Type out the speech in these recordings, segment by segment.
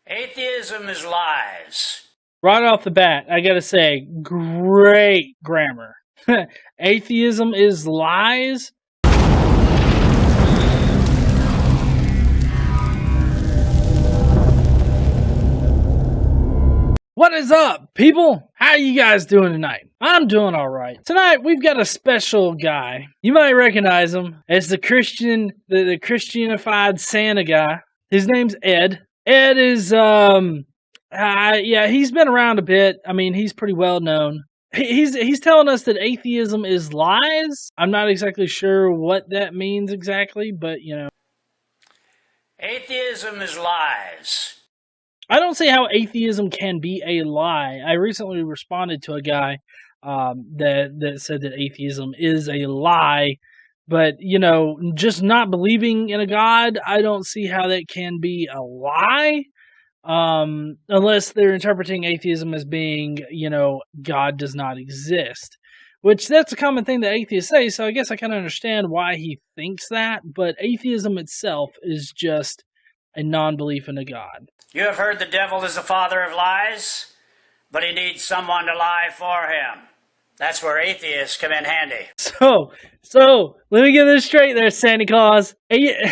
Atheism is lies. Right off the bat, I gotta say, great grammar. Atheism is lies. What is up, people? How are you guys doing tonight? I'm doing alright. Tonight, we've got a special guy. You might recognize him as the Christianified Santa guy. His name's Ed. Ed is, he's been around a bit. I mean, he's pretty well known. He's telling us that atheism is lies. I'm not exactly sure what that means exactly, but, you know. Atheism is lies. I don't see how atheism can be a lie. I recently responded to a guy that said that atheism is a lie, but, you know, just not believing in a God, I don't see how that can be a lie, unless they're interpreting atheism as being, you know, God does not exist, which that's a common thing that atheists say, so I guess I kind of understand why he thinks that, but atheism itself is just a non-belief in a God. You have heard the devil is the father of lies, but he needs someone to lie for him. That's where atheists come in handy. So let me get this straight there, Santa Claus.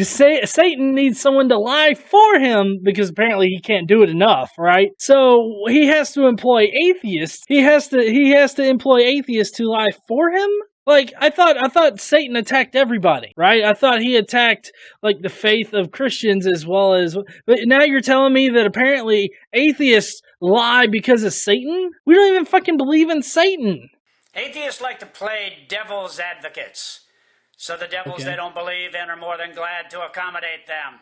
Satan needs someone to lie for him because apparently he can't do it enough, right? So he has to employ atheists. He has to employ atheists to lie for him. Like, I thought Satan attacked everybody, right? I thought he attacked, like, the faith of Christians as well as... But now you're telling me that apparently atheists lie because of Satan? We don't even fucking believe in Satan. Atheists like to play devil's advocates. So the devils they don't believe in are more than glad to accommodate them.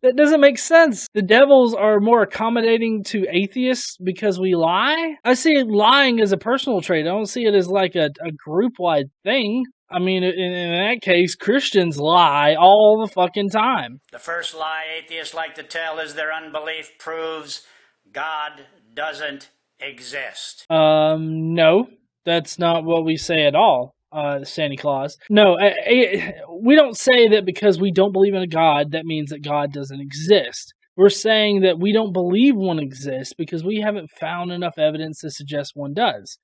That doesn't make sense. The devils are more accommodating to atheists because we lie? I see lying as a personal trait. I don't see it as like a group-wide thing. I mean, in that case, Christians lie all the fucking time. The first lie atheists like to tell is their unbelief proves God doesn't exist. No, that's not what we say at all. Santa Claus. No, we don't say that because we don't believe in a God, that means that God doesn't exist. We're saying that we don't believe one exists because we haven't found enough evidence to suggest one does.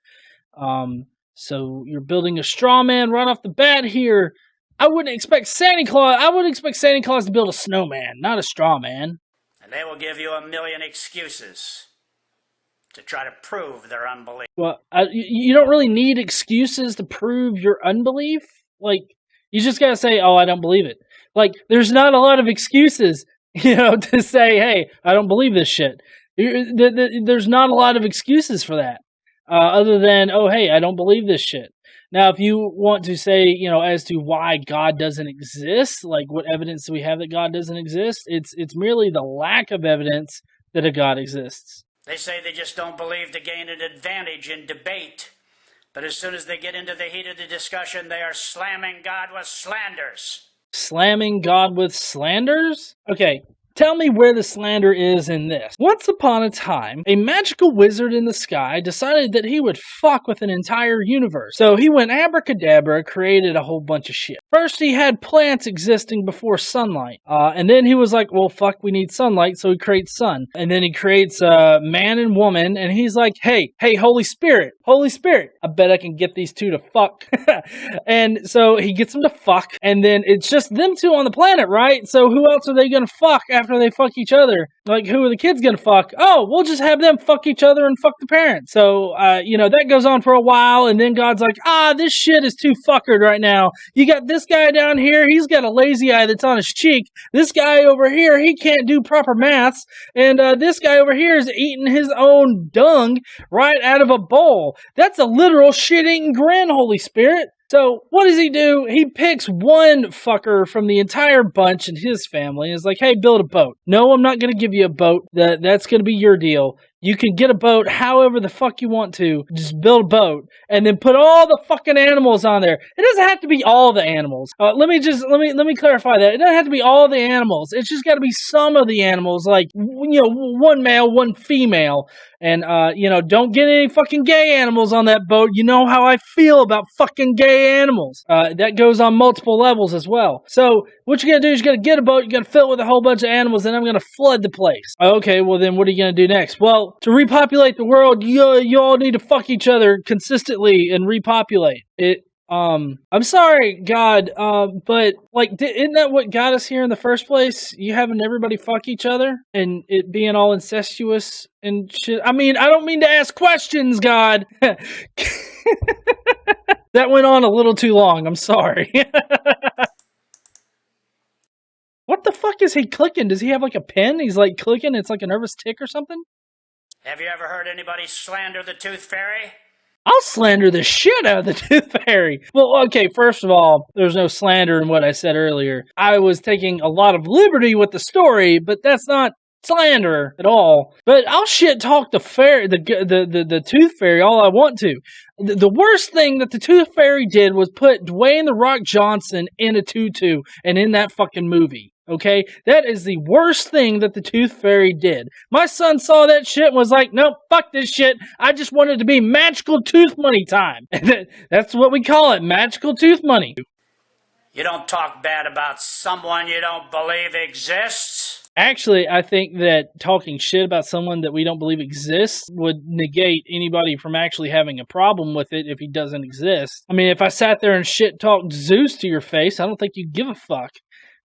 So you're building a straw man right off the bat here. I wouldn't expect Santa Claus to build a snowman, not a straw man. And they will give you 1,000,000 excuses to try to prove their unbelief. Well, you don't really need excuses to prove your unbelief. Like, you just gotta say, oh, I don't believe it. Like, there's not a lot of excuses, you know, to say, hey, I don't believe this shit. There's not a lot of excuses for that, other than, oh, hey, I don't believe this shit. Now, if you want to say, you know, as to why God doesn't exist, like, what evidence do we have that God doesn't exist? It's merely the lack of evidence that a God exists. They say they just don't believe to gain an advantage in debate. But as soon as they get into the heat of the discussion, they are slamming God with slanders. Slamming God with slanders? Okay, tell me where the slander is in this. Once upon a time, a magical wizard in the sky decided that he would fuck with an entire universe. So he went abracadabra, created a whole bunch of shit. First, he had plants existing before sunlight. And then he was like, well, fuck, we need sunlight, so he creates sun. And then he creates man and woman, and he's like, hey, Holy Spirit, I bet I can get these two to fuck. And so he gets them to fuck, and then it's just them two on the planet, right? So who else are they gonna fuck after they fuck each other? Like, who are the kids gonna fuck? Oh, we'll just have them fuck each other and fuck the parents. So, you know, that goes on for a while, and then God's like, this shit is too fuckered right now. You got this guy down here, he's got a lazy eye that's on his cheek. This guy over here, he can't do proper maths. And this guy over here is eating his own dung right out of a bowl. That's a literal shit-eating grin, Holy Spirit. So, what does he do? He picks one fucker from the entire bunch and his family and is like, hey, build a boat. No, I'm not going to give you a boat. That's going to be your deal. You can get a boat however the fuck you want to. Just build a boat and then put all the fucking animals on there. It doesn't have to be all the animals. Let me clarify that. It doesn't have to be all the animals. It's just got to be some of the animals, like, you know, one male, one female. And, you know, don't get any fucking gay animals on that boat. You know how I feel about fucking gay animals. That goes on multiple levels as well. So, what you're going to do is you're going to get a boat, you're going to fill it with a whole bunch of animals, and I'm going to flood the place. Okay, well then what are you going to do next? Well, to repopulate the world, you all need to fuck each other consistently and repopulate it. I'm sorry, God, but, like, isn't that what got us here in the first place? You having everybody fuck each other and it being all incestuous and shit? I mean, I don't mean to ask questions, God. That went on a little too long. I'm sorry. What the fuck is he clicking? Does he have, like, a pen? He's, like, clicking. It's like a nervous tick or something? Have you ever heard anybody slander the Tooth Fairy? I'll slander the shit out of the Tooth Fairy. Well, okay, first of all, there's no slander in what I said earlier. I was taking a lot of liberty with the story, but that's not slander at all. But I'll shit talk the fairy, the Tooth Fairy all I want to. The worst thing that the Tooth Fairy did was put Dwayne "The Rock" Johnson in a tutu and in that fucking movie. Okay? That is the worst thing that the Tooth Fairy did. My son saw that shit and was like, nope, fuck this shit. I just wanted to be magical tooth money time. That's what we call it, magical tooth money. You don't talk bad about someone you don't believe exists. Actually, I think that talking shit about someone that we don't believe exists would negate anybody from actually having a problem with it if he doesn't exist. I mean, if I sat there and shit talked Zeus to your face, I don't think you'd give a fuck.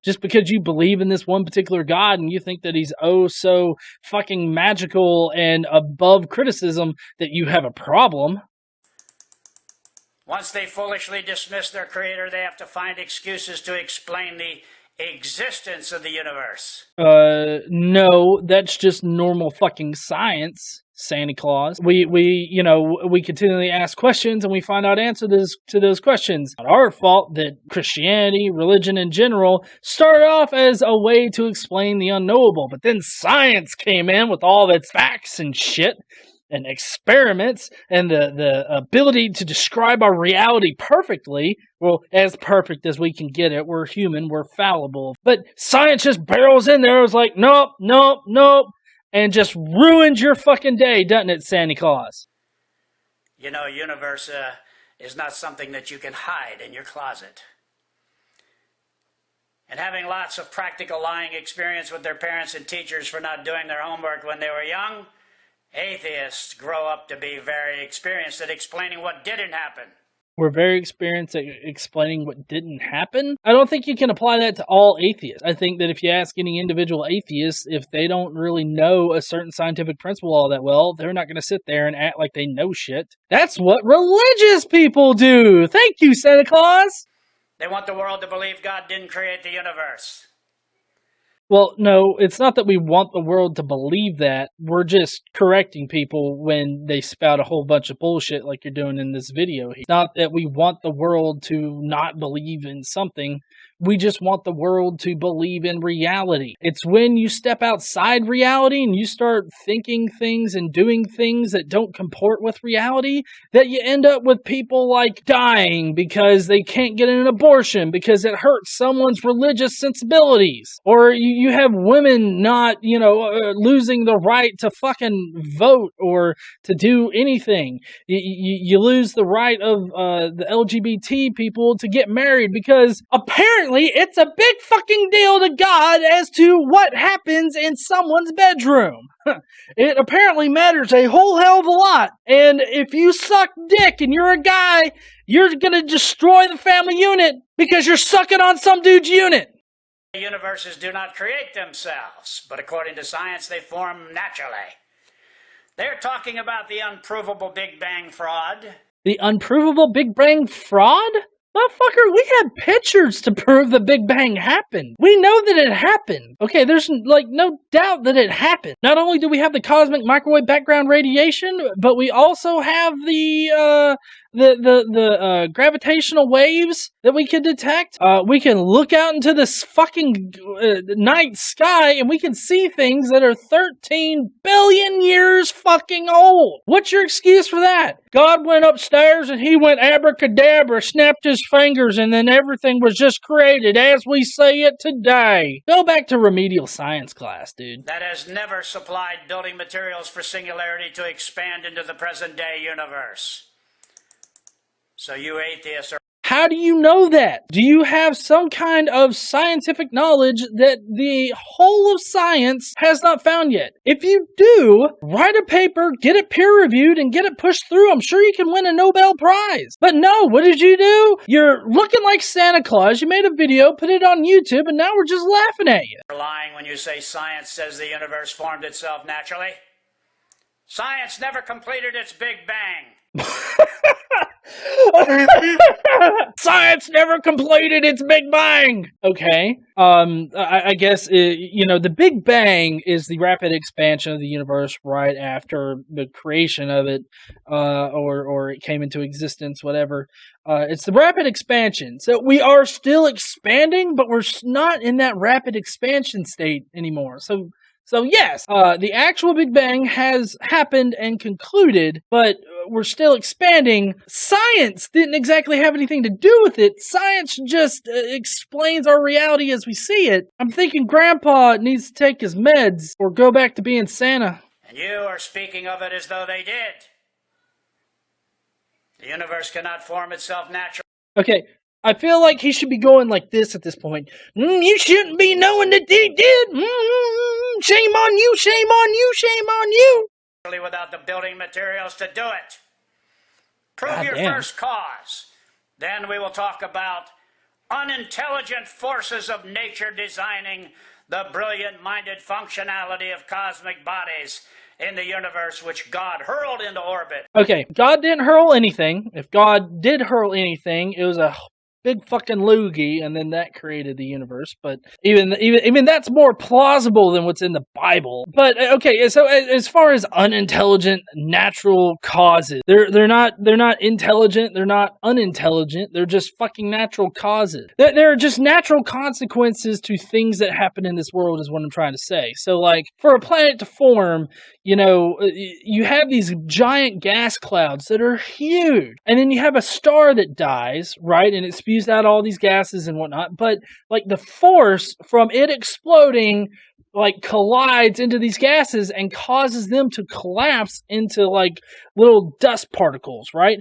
Just because you believe in this one particular god and you think that he's oh so fucking magical and above criticism that you have a problem. Once they foolishly dismiss their creator, they have to find excuses to explain the existence of the universe. No, that's just normal fucking science, Santa Claus. We continually ask questions and we find out answers to those questions. Not our fault that Christianity, religion in general, started off as a way to explain the unknowable, but then science came in with all its facts and shit and experiments and the ability to describe our reality perfectly. Well, as perfect as we can get it. We're human, we're fallible. But science just barrels in there. It was like, nope, nope, nope. And just ruins your fucking day, doesn't it, Santa Claus? You know, universe is not something that you can hide in your closet. And having lots of practical lying experience with their parents and teachers for not doing their homework when they were young, atheists grow up to be very experienced at explaining what didn't happen. We're very experienced at explaining what didn't happen. I don't think you can apply that to all atheists. I think that if you ask any individual atheist, if they don't really know a certain scientific principle all that well, they're not going to sit there and act like they know shit. That's what religious people do. Thank you, Santa Claus. They want the world to believe God didn't create the universe. Well, no, it's not that we want the world to believe that. We're just correcting people when they spout a whole bunch of bullshit like you're doing in this video. It's not that we want the world to not believe in something. We just want the world to believe in reality. It's when you step outside reality and you start thinking things and doing things that don't comport with reality that you end up with people like dying because they can't get an abortion because it hurts someone's religious sensibilities. Or you have women not, losing the right to fucking vote or to do anything. You lose the right of the LGBT people to get married because apparently it's a big fucking deal to God as to what happens in someone's bedroom. It apparently matters a whole hell of a lot. And if you suck dick and you're a guy, you're gonna destroy the family unit because you're sucking on some dude's unit. Universes do not create themselves, but according to science, they form naturally. They're talking about the unprovable Big Bang fraud. The unprovable Big Bang fraud? Motherfucker, we had pictures to prove the Big Bang happened. We know that it happened. Okay, there's no doubt that it happened. Not only do we have the cosmic microwave background radiation, but we also have the gravitational waves that we can detect. We can look out into this fucking night sky and we can see things that are 13 billion years fucking old. What's your excuse for that? God went upstairs and he went abracadabra, snapped his fingers, and then everything was just created as we say it today. Go back to remedial science class, dude. That has never supplied building materials for singularity to expand into the present day universe. So you atheists are... How do you know that? Do you have some kind of scientific knowledge that the whole of science has not found yet? If you do, write a paper, get it peer-reviewed, and get it pushed through. I'm sure you can win a Nobel Prize. But no, what did you do? You're looking like Santa Claus. You made a video, put it on YouTube, and now we're just laughing at you. You're lying when you say science says the universe formed itself naturally. Science never completed its Big Bang. Science never completed its Big Bang. Okay. I guess the Big Bang is the rapid expansion of the universe right after the creation of it, or it came into existence, whatever. It's the rapid expansion. So we are still expanding, but we're not in that rapid expansion state anymore. So yes, the actual Big Bang has happened and concluded, but we're still expanding. Science didn't exactly have anything to do with it. Science just explains our reality as we see it. I'm thinking Grandpa needs to take his meds or go back to being Santa. And you are speaking of it as though they did. The universe cannot form itself naturally. Okay. I feel like he should be going like this at this point. You shouldn't be knowing that they did. Shame on you, shame on you, shame on you. Without the building materials to do it. Prove your first cause. Then we will talk about unintelligent forces of nature designing the brilliant-minded functionality of cosmic bodies in the universe which God hurled into orbit. Okay, God didn't hurl anything. If God did hurl anything, it was a big fucking loogie, and then that created the universe. But even that's more plausible than what's in the Bible. But okay, so as far as unintelligent natural causes, they're not intelligent, they're not unintelligent, they're just fucking natural causes. There are just natural consequences to things that happen in this world, is what I'm trying to say. So like for a planet to form, you have these giant gas clouds that are huge, and then you have a star that dies, right? And it spews out all these gases and whatnot. But like the force from it exploding like collides into these gases and causes them to collapse into like little dust particles, right?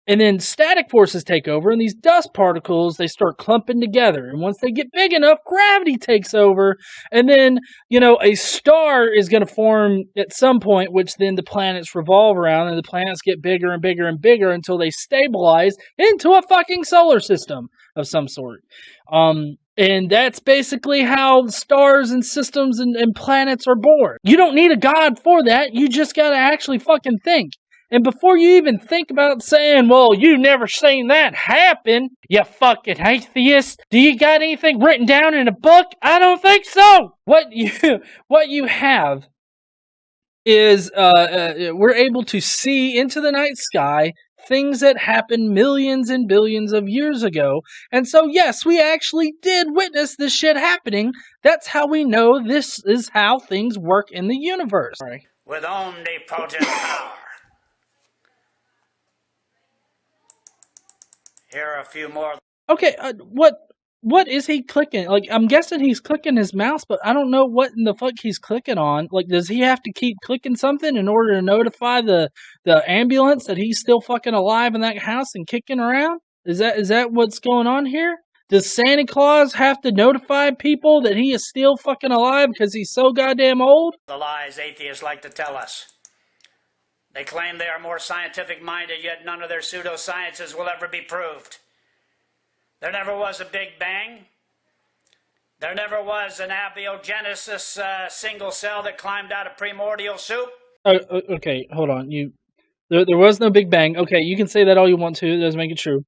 And then static forces take over, and these dust particles, they start clumping together. And once they get big enough, gravity takes over. And then, a star is going to form at some point, which then the planets revolve around, and the planets get bigger and bigger and bigger until they stabilize into a fucking solar system of some sort. And that's basically how stars and systems and planets are born. You don't need a god for that. You just got to actually fucking think. And before you even think about saying, well, you never seen that happen, you fucking atheist, do you got anything written down in a book? I don't think so. What you have is we're able to see into the night sky things that happened millions and billions of years ago. And so, yes, we actually did witness this shit happening. That's how we know this is how things work in the universe. Sorry. With omnipotent power. Here are a few more. Okay, what is he clicking? Like, I'm guessing he's clicking his mouse, but I don't know what in the fuck he's clicking on. Like, does he have to keep clicking something in order to notify the ambulance that he's still fucking alive in that house and kicking around? Is that what's going on here? Does Santa Claus have to notify people that he is still fucking alive because he's so goddamn old? The lies atheists like to tell us. They claim they are more scientific-minded, yet none of their pseudosciences will ever be proved. There never was a Big Bang. There never was an abiogenesis single cell that climbed out of primordial soup. Okay, hold on. There was no Big Bang. Okay, you can say that all you want to. It doesn't make it true.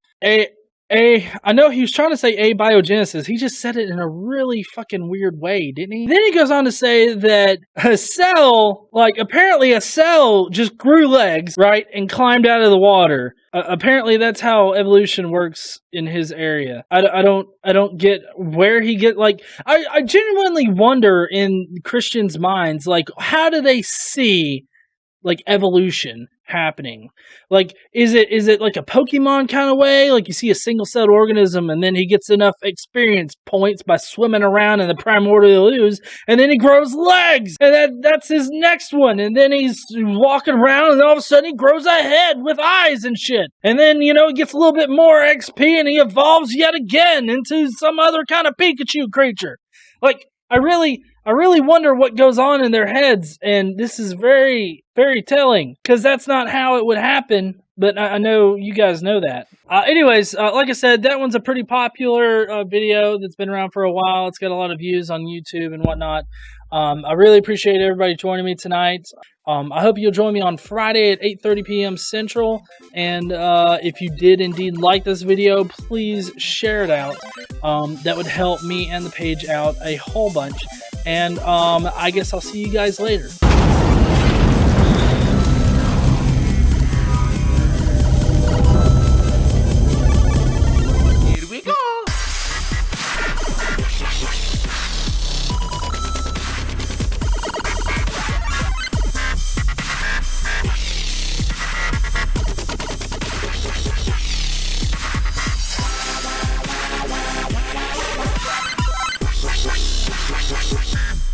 I know he was trying to say abiogenesis. He just said it in a really fucking weird way, didn't he? Then he goes on to say that a cell, like apparently a cell just grew legs, right, and climbed out of the water. Apparently that's how evolution works in his area. I don't get where he get, like, I genuinely wonder in Christians' minds, like, how do they see, like, evolution happening? Like, is it like a Pokemon kind of way? Like, you see a single-celled organism, and then he gets enough experience points by swimming around in the primordial ooze, and then he grows legs, and that's his next one, and then he's walking around, and all of a sudden he grows a head with eyes and shit, and then, you know, he gets a little bit more XP, and he evolves yet again into some other kind of Pikachu creature. Like, I really wonder what goes on in their heads, and this is very, very telling, because that's not how it would happen, but I know you guys know that. Anyways, like I said, that one's a pretty popular video that's been around for a while. It's got a lot of views on YouTube and whatnot. I really appreciate everybody joining me tonight. I hope you'll join me on Friday at 8:30 p.m. Central, and if you did indeed like this video, please share it out. That would help me and the page out a whole bunch, and I guess I'll see you guys later.